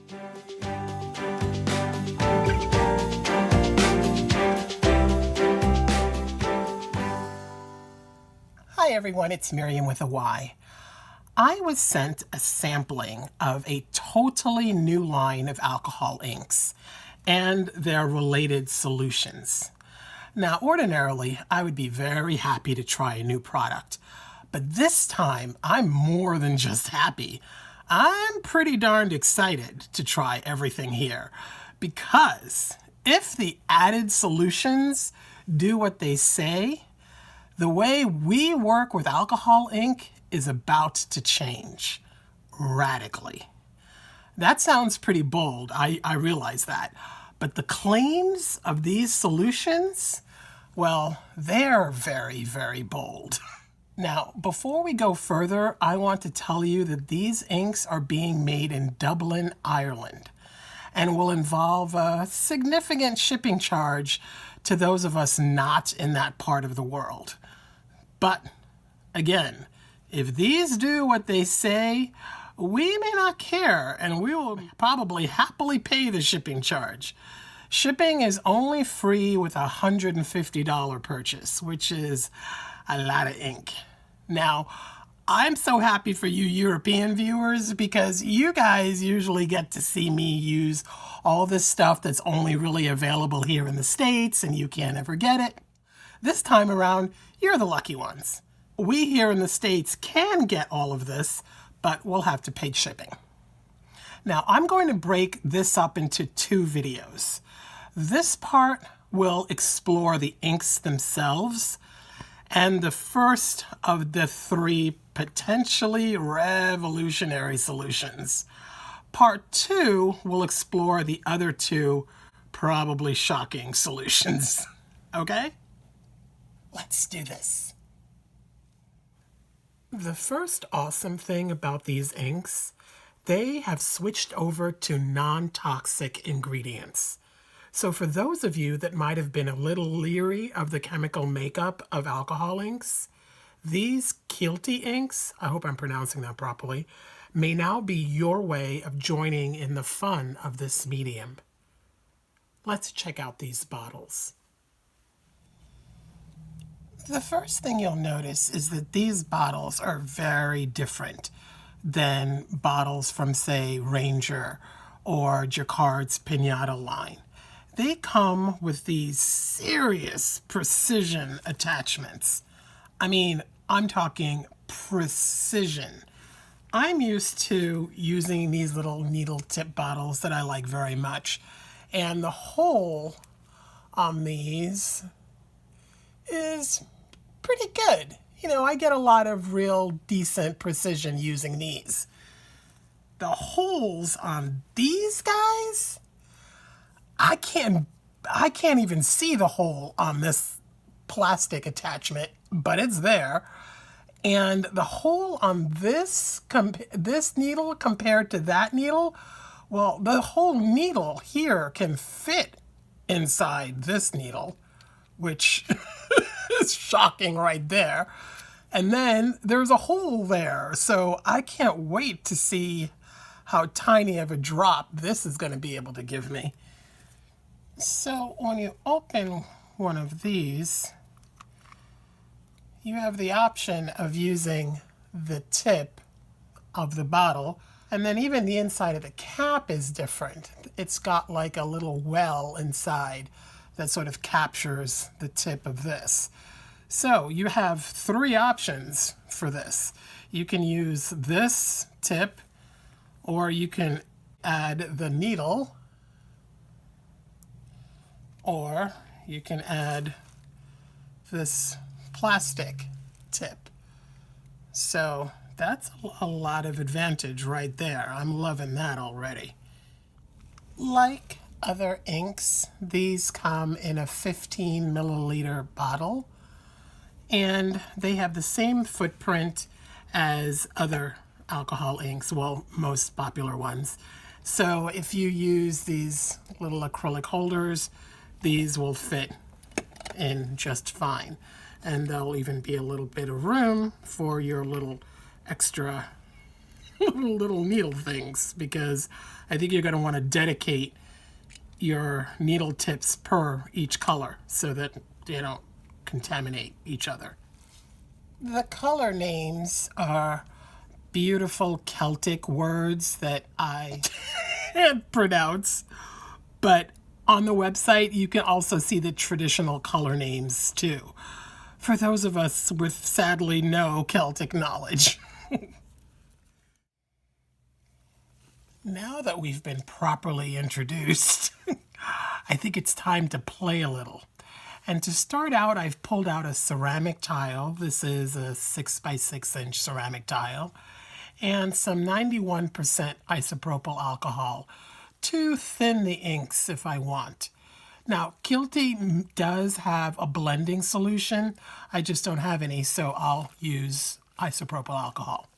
Hi everyone, it's Miriam with a Y. I was sent a sampling of a totally new line of alcohol inks and their related solutions. Now, ordinarily, I would be very happy to try a new product, but this time I'm more than just happy. I'm pretty darned excited to try everything here, because if the added solutions do what they say, the way we work with alcohol ink is about to change radically. That sounds pretty bold, I realize that. But the claims of these solutions, well, they're very, very bold. Now, before we go further, I want to tell you that these inks are being made in Dublin, Ireland, and will involve a significant shipping charge to those of us not in that part of the world. But again, if these do what they say, we may not care, and we will probably happily pay the shipping charge. Shipping is only free with a $150 purchase, which is a lot of ink. Now, I'm so happy for you European viewers, because you guys usually get to see me use all this stuff that's only really available here in the States and you can't ever get it. This time around, you're the lucky ones. We here in the States can get all of this, but we'll have to pay shipping. Now, I'm going to break this up into two videos. This part will explore the inks themselves, and the first of the three potentially revolutionary solutions. Part two will explore the other two probably shocking solutions. Okay? Let's do this. The first awesome thing about these inks, they have switched over to non-toxic ingredients. So for those of you that might have been a little leery of the chemical makeup of alcohol inks, these KIELTY inks, I hope I'm pronouncing that properly, may now be your way of joining in the fun of this medium. Let's check out these bottles. The first thing you'll notice is that these bottles are very different than bottles from, say, Ranger or Jacquard's Pinata line. They come with these serious precision attachments. I mean, I'm talking precision. I'm used to using these little needle tip bottles that I like very much, and the hole on these is pretty good. You know, I get a lot of real decent precision using these. The holes on these guys, I can't even see the hole on this plastic attachment, but it's there. And the hole on this needle compared to that needle, well, the whole needle here can fit inside this needle, which is shocking right there. And then there's a hole there, so I can't wait to see how tiny of a drop this is going to be able to give me. So when you open one of these, you have the option of using the tip of the bottle, and then even the inside of the cap is different. It's got like a little well inside that sort of captures the tip of this. So you have three options for this. You can use this tip, or you can add the needle, or you can add this plastic tip. So that's a lot of advantage right there. I'm loving that already. Like other inks, these come in a 15 milliliter bottle, and they have the same footprint as other alcohol inks, well, most popular ones. So if you use these little acrylic holders, these will fit in just fine. And there'll even be a little bit of room for your little extra little needle things, because I think you're going to want to dedicate your needle tips per each color so that they don't contaminate each other. The color names are beautiful Celtic words that I can't pronounce, but on the website you can also see the traditional color names too, for those of us with sadly no Celtic knowledge. Now that we've been properly introduced, I think it's time to play a little. And to start out, I've pulled out a ceramic tile. This is a 6 by 6 inch ceramic tile, and some 91% isopropyl alcohol to thin the inks if I want. Now, KIELTY does have a blending solution. I just don't have any, so I'll use isopropyl alcohol.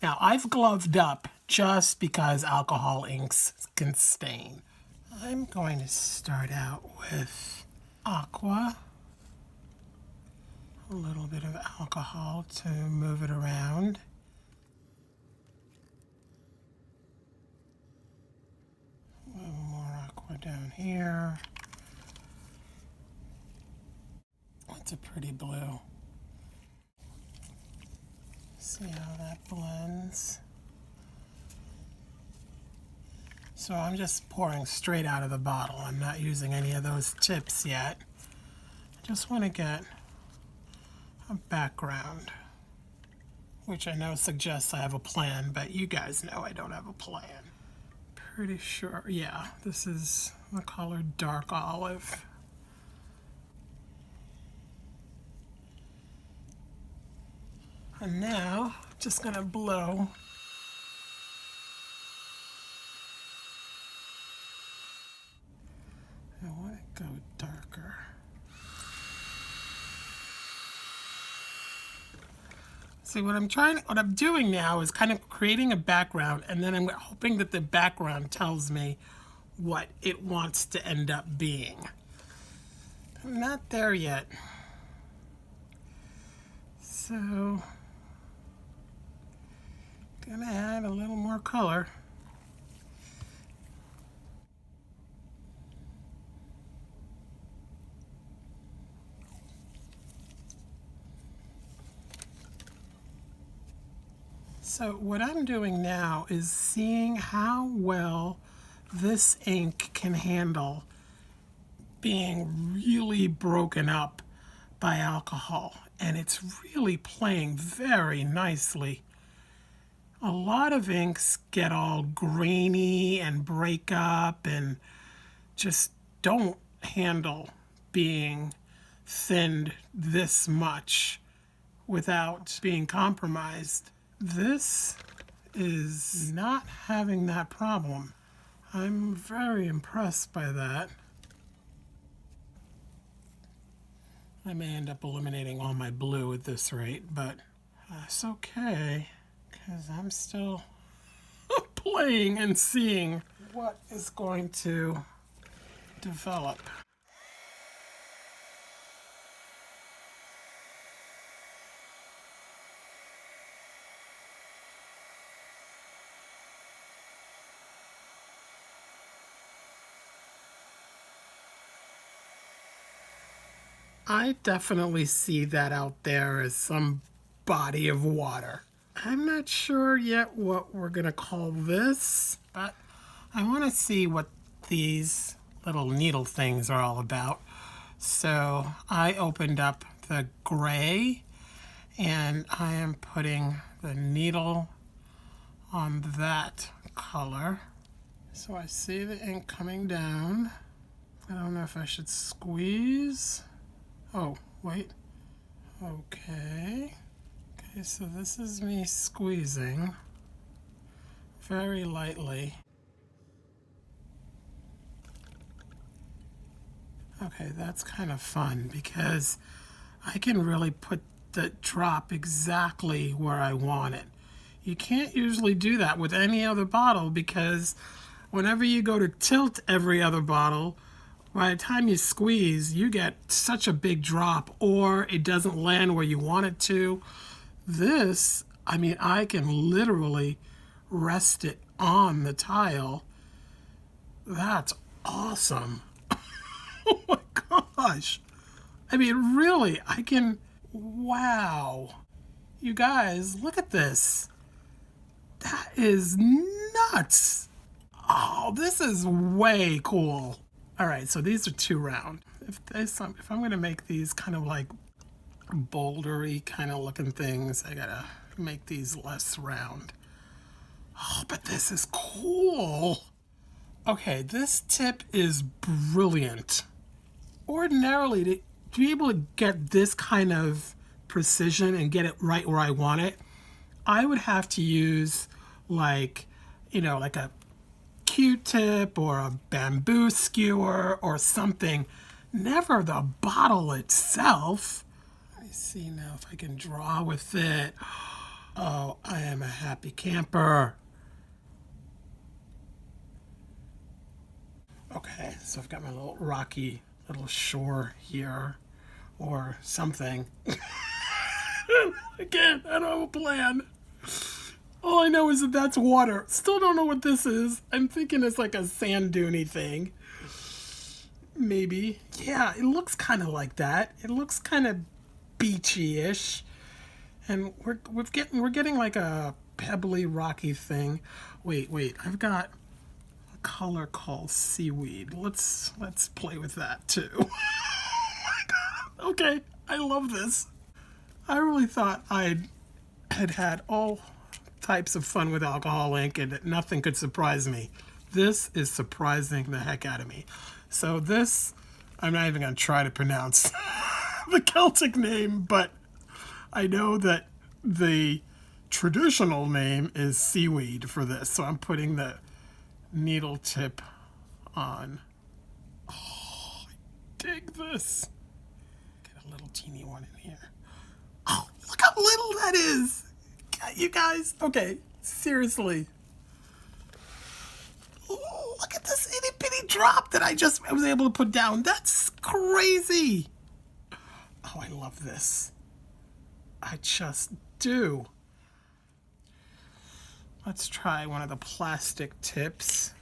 Now, I've gloved up just because alcohol inks can stain. I'm going to start out with Aqua. A little bit of alcohol to move it around. A little more Aqua down here. That's a pretty blue. See how that blends. So I'm just pouring straight out of the bottle. I'm not using any of those tips yet. I just want to get a background, which I know suggests I have a plan, but you guys know I don't have a plan. Pretty sure, yeah, this is the color dark olive. And now, just gonna blow. I want to go darker. See, what I'm doing now is kind of creating a background, and then I'm hoping that the background tells me what it wants to end up being. I'm not there yet. So, gonna add a little more color. So what I'm doing now is seeing how well this ink can handle being really broken up by alcohol, and it's really playing very nicely. A lot of inks get all grainy and break up and just don't handle being thinned this much without being compromised. This is not having that problem. I'm very impressed by that. I may end up eliminating all my blue at this rate, but that's okay, because I'm still playing and seeing what is going to develop. I definitely see that out there as some body of water. I'm not sure yet what we're going to call this, but I want to see what these little needle things are all about. So I opened up the gray, and I am putting the needle on that color. So I see the ink coming down. I don't know if I should squeeze. Oh, wait. Okay. Okay, so this is me squeezing very lightly. Okay, that's kind of fun because I can really put the drop exactly where I want it. You can't usually do that with any other bottle because whenever you go to tilt every other bottle, by the time you squeeze, you get such a big drop, or it doesn't land where you want it to. This, I mean, I can literally rest it on the tile. That's awesome. Oh my gosh. I mean, really, I can, wow. You guys, look at this. That is nuts. Oh, this is way cool. All right, so these are 2 round. If I'm gonna make these kind of like bouldery kind of looking things, I gotta make these less round. Oh, but this is cool. Okay, this tip is brilliant. Ordinarily, to be able to get this kind of precision and get it right where I want it, I would have to use like, you know, like a Q-tip or a bamboo skewer or something. Never the bottle itself. Let me see now if I can draw with it. Oh, I am a happy camper. Okay, so I've got my little rocky little shore here or something. Again, I don't have a plan. All I know is that that's water. Still don't know what this is. I'm thinking it's like a sand dune-y thing. Maybe. Yeah, it looks kind of like that. It looks kind of beachy-ish. And we're getting like a pebbly rocky thing. Wait, I've got a color called seaweed. Let's play with that too. Oh my God. Okay, I love this. I really thought I had all types of fun with alcohol ink and that nothing could surprise me. This is surprising the heck out of me. So this, I'm not even going to try to pronounce the Celtic name, but I know that the traditional name is seaweed for this. So I'm putting the needle tip on. Oh, I dig this. Get a little teeny one in here. Oh, look how little that is. You guys, okay, seriously. Oh, look at this itty bitty drop that I was able to put down. That's crazy. Oh, I love this. I just do. Let's try one of the plastic tips.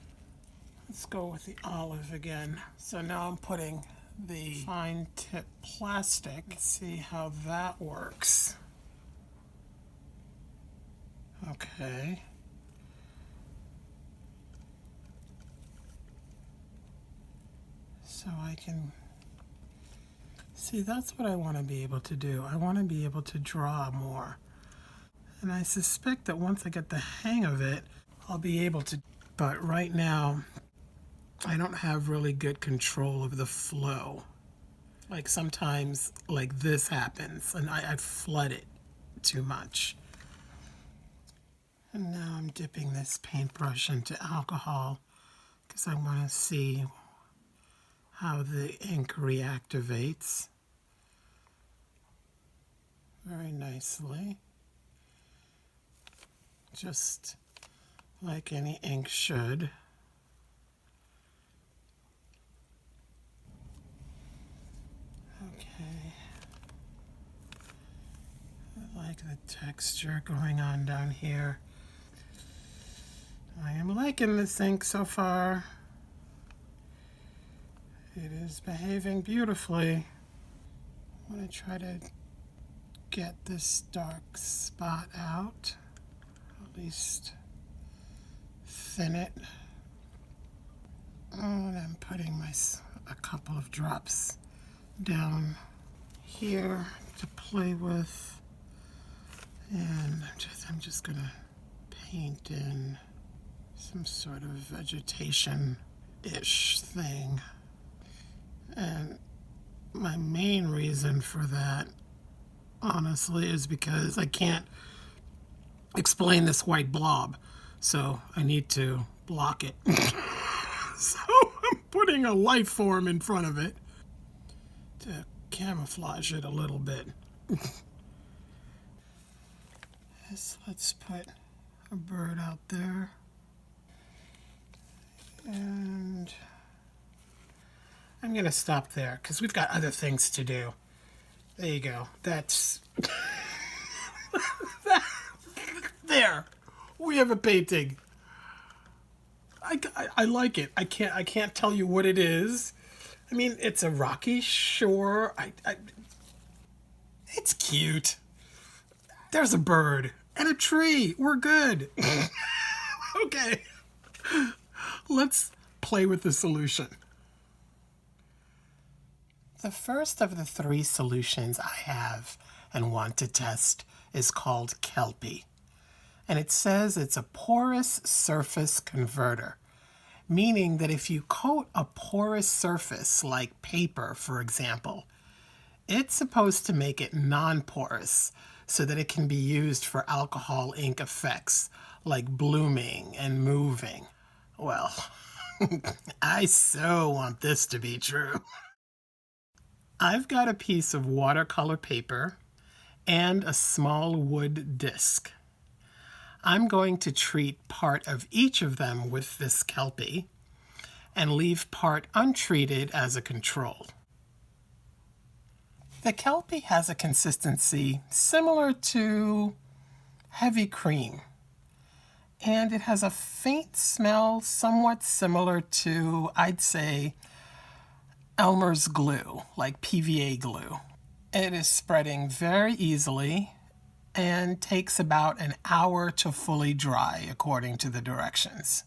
Let's go with the olive again. So now I'm putting the fine tip plastic. Let's see how that works. Okay. So I can see, that's what I want to be able to do. I want to be able to draw more. And I suspect that once I get the hang of it, I'll be able to. But right now, I don't have really good control of the flow. Like sometimes like this happens and I flood it too much. And now I'm dipping this paintbrush into alcohol because I want to see how the ink reactivates very nicely. Just like any ink should. Okay. I like the texture going on down here. I am liking this ink so far. It is behaving beautifully. I want to try to get this dark spot out. At least thin it. And I'm putting a couple of drops down here to play with. And I'm just going to paint in some sort of vegetation-ish thing. And my main reason for that, honestly, is because I can't explain this white blob. So I need to block it. So I'm putting a life form in front of it to camouflage it a little bit. Let's put a bird out there. And I'm going to stop there because we've got other things to do. There you go. That's... There. We have a painting. I like it. I can't tell you what it is. I mean, it's a rocky shore. It's cute. There's a bird and a tree. We're good. Okay. Let's play with the solution. The first of the 3 solutions I have and want to test is called KIELTY. And it says it's a porous surface converter, meaning that if you coat a porous surface like paper, for example, it's supposed to make it non-porous so that it can be used for alcohol ink effects like blooming and moving. Well, I so want this to be true. I've got a piece of watercolor paper and a small wood disc. I'm going to treat part of each of them with this KIELTY and leave part untreated as a control. The KIELTY has a consistency similar to heavy cream, and it has a faint smell somewhat similar to, I'd say, Elmer's glue, like PVA glue. It is spreading very easily and takes about an hour to fully dry according to the directions.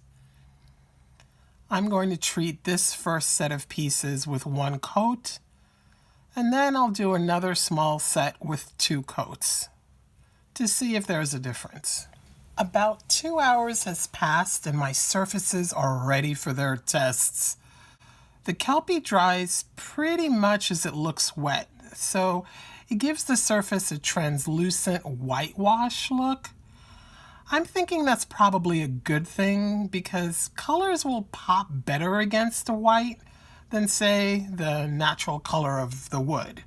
I'm going to treat this first set of pieces with 1 coat, and then I'll do another small set with 2 coats to see if there's a difference. About 2 hours has passed and my surfaces are ready for their tests. The KIELTY dries pretty much as it looks wet, so it gives the surface a translucent whitewash look. I'm thinking that's probably a good thing because colors will pop better against the white than, say, the natural color of the wood.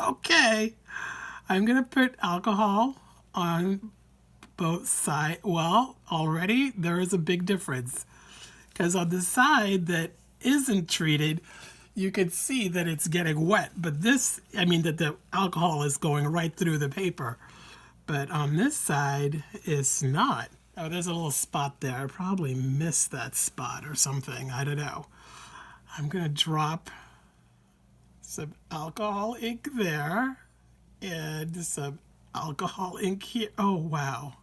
Okay, I'm going to put alcohol on both sides. Well, already there is a big difference because on the side that isn't treated, you can see that it's getting wet, but this, I mean that the alcohol is going right through the paper. But on this side, it's not. Oh, there's a little spot there. I probably missed that spot or something. I don't know. I'm gonna drop some alcohol ink there and some alcohol ink here. Oh, wow.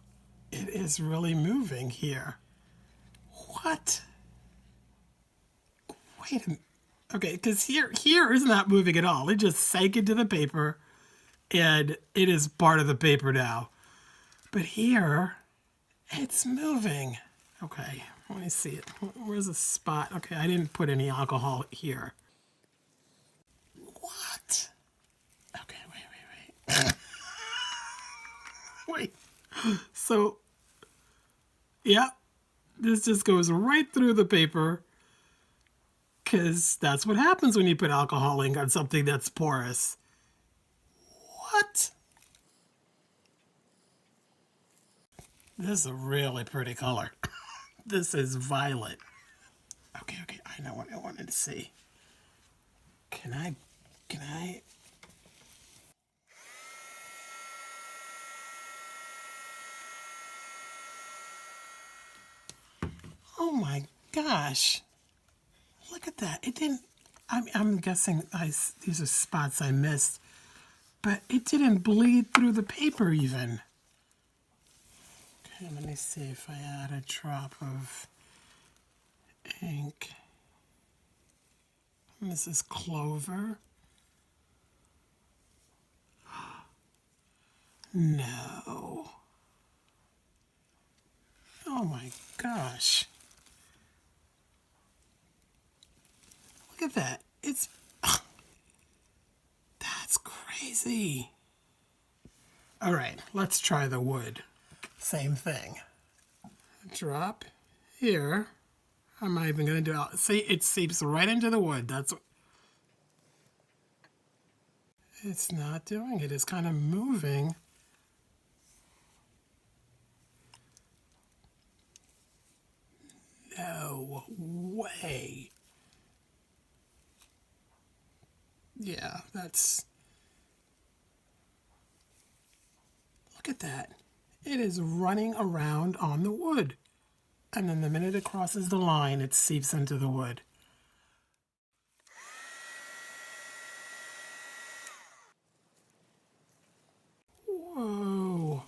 It is really moving here. What? Wait a minute. Okay, because here is not moving at all. It just sank into the paper, and it is part of the paper now. But here, it's moving. Okay, let me see it. Where's the spot? Okay, I didn't put any alcohol here. What? Okay, wait. Wait. So, yeah, this just goes right through the paper. Because that's what happens when you put alcohol ink on something that's porous. What? This is a really pretty color. This is violet. Okay, I know what I wanted to see. Can I? Oh my gosh. Look at that. It didn't, I'm guessing these are spots I missed, but it didn't bleed through the paper even. Okay, let me see if I add a drop of ink. And this is Clover. No. Oh my gosh. Look at that. It's... That's crazy. All right, let's try the wood. Same thing. Drop here. I'm not even going to do it. See, it seeps right into the wood. That's... It's not doing it. It's kind of moving. No way. Yeah, that's... Look at that. it is running around on the wood. And then the minute it crosses the line, it seeps into the wood. Whoa.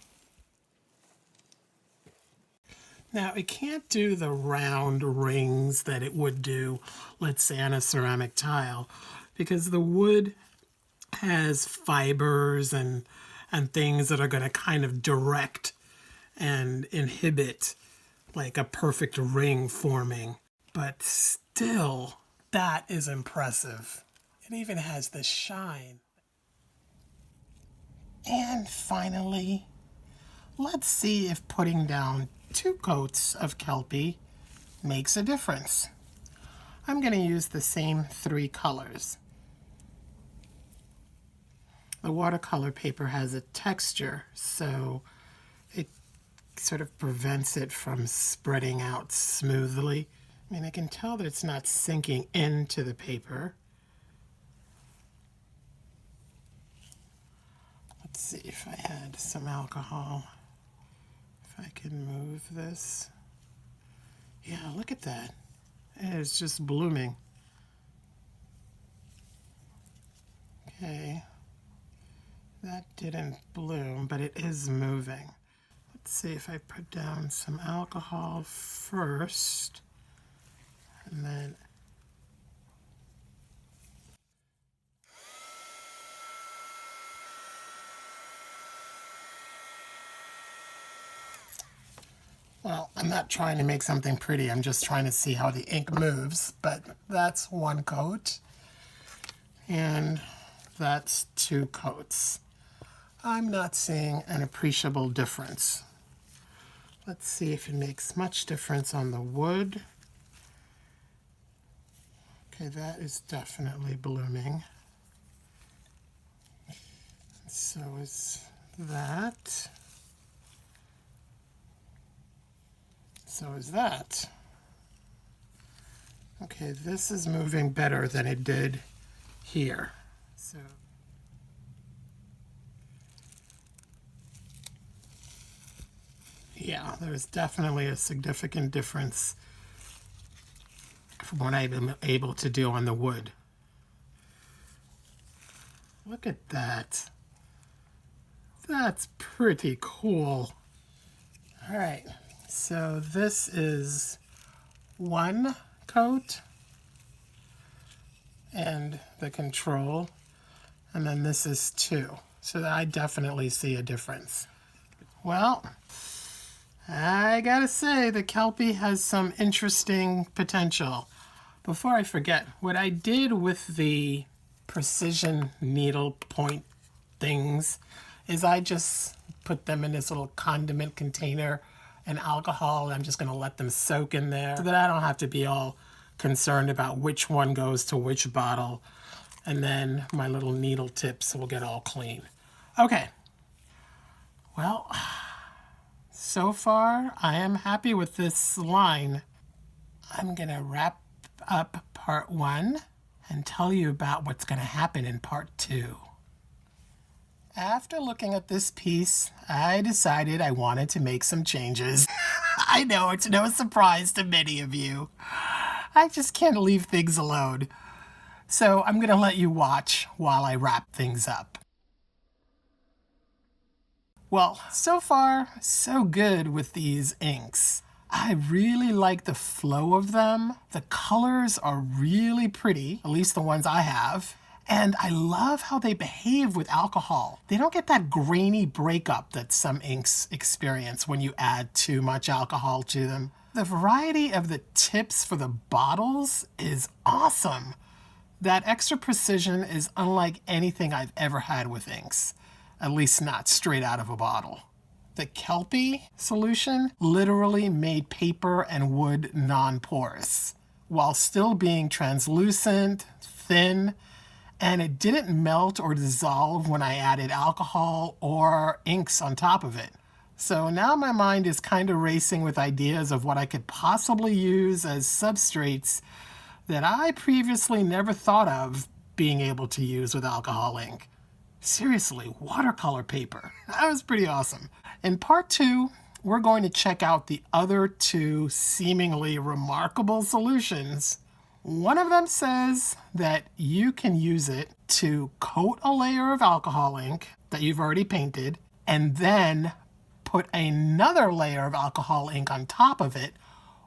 Now, it can't do the round rings that it would do, let's say, on a ceramic tile, because the wood has fibers and things that are going to kind of direct and inhibit like a perfect ring forming. But still, that is impressive. It even has the shine. And finally, let's see if putting down 2 coats of Kelpie makes a difference. I'm going to use the same 3 colors. The watercolor paper has a texture, so it sort of prevents it from spreading out smoothly. I mean, I can tell that it's not sinking into the paper. Let's see if I had some alcohol. If I can move this. Yeah, look at that. It's just blooming. Okay. That didn't bloom, but it is moving. Let's see if I put down some alcohol first, and then well, I'm not trying to make something pretty, I'm just trying to see how the ink moves, but that's 1 coat, and that's 2 coats. I'm not seeing an appreciable difference. Let's see if it makes much difference on the wood. Okay, that is definitely blooming. So is that. So is that. Okay, this is moving better than it did here. So yeah, there's definitely a significant difference from what I've been able to do on the wood. Look at that. That's pretty cool. All right, so this is 1 coat and the control, and then this is 2. So I definitely see a difference. Well, I gotta say, the Kelpie has some interesting potential. Before I forget, what I did with the precision needle point things is I just put them in this little condiment container and alcohol, and I'm just gonna let them soak in there so that I don't have to be all concerned about which one goes to which bottle, and then my little needle tips will get all clean. Okay, well, so far, I am happy with this line. I'm going to wrap up part 1 and tell you about what's going to happen in part 2. After looking at this piece, I decided I wanted to make some changes. I know it's no surprise to many of you. I just can't leave things alone. So I'm going to let you watch while I wrap things up. Well, so far, so good with these inks. I really like the flow of them. The colors are really pretty, at least the ones I have. And I love how they behave with alcohol. They don't get that grainy breakup that some inks experience when you add too much alcohol to them. The variety of the tips for the bottles is awesome. That extra precision is unlike anything I've ever had with inks. At least not straight out of a bottle. The Kelpie solution literally made paper and wood non-porous, while still being translucent, thin, and it didn't melt or dissolve when I added alcohol or inks on top of it. So now my mind is kind of racing with ideas of what I could possibly use as substrates that I previously never thought of being able to use with alcohol ink. Seriously, watercolor paper. That was pretty awesome. In part 2, we're going to check out the other 2 seemingly remarkable solutions. One of them says that you can use it to coat a layer of alcohol ink that you've already painted and then put another layer of alcohol ink on top of it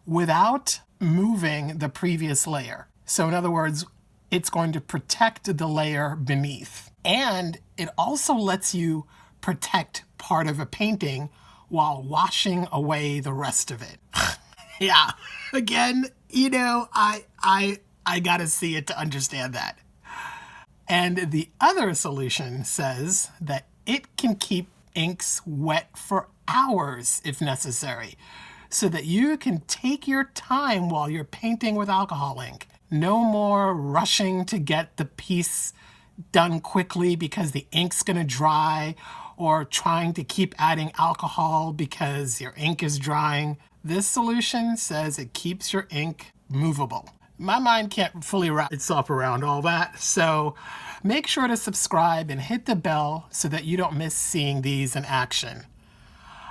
without moving the previous layer. So in other words, it's going to protect the layer beneath. And it also lets you protect part of a painting while washing away the rest of it. Yeah, again, you know, I gotta see it to understand that. And the other solution says that it can keep inks wet for hours if necessary, so that you can take your time while you're painting with alcohol ink. No more rushing to get the piece done quickly because the ink's gonna dry, or trying to keep adding alcohol because your ink is drying. This solution says it keeps your ink movable. My mind can't fully wrap itself around all that, so make sure to subscribe and hit the bell so that you don't miss seeing these in action.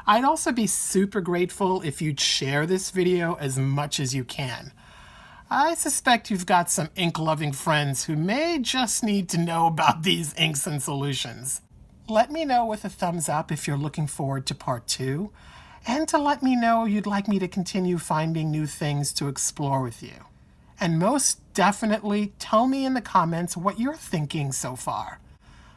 I'd also be super grateful if you'd share this video as much as you can. I suspect you've got some ink-loving friends who may just need to know about these inks and solutions. Let me know with a thumbs up if you're looking forward to part 2, and to let me know you'd like me to continue finding new things to explore with you. And most definitely, tell me in the comments what you're thinking so far.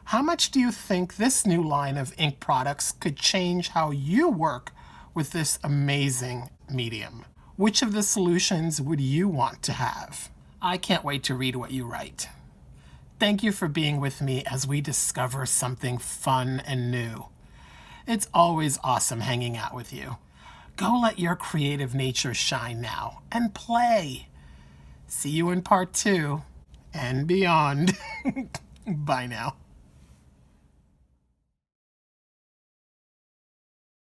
How much do you think this new line of ink products could change how you work with this amazing medium? Which of the solutions would you want to have? I can't wait to read what you write. Thank you for being with me as we discover something fun and new. It's always awesome hanging out with you. Go let your creative nature shine now and play. See you in part 2 and beyond. Bye now.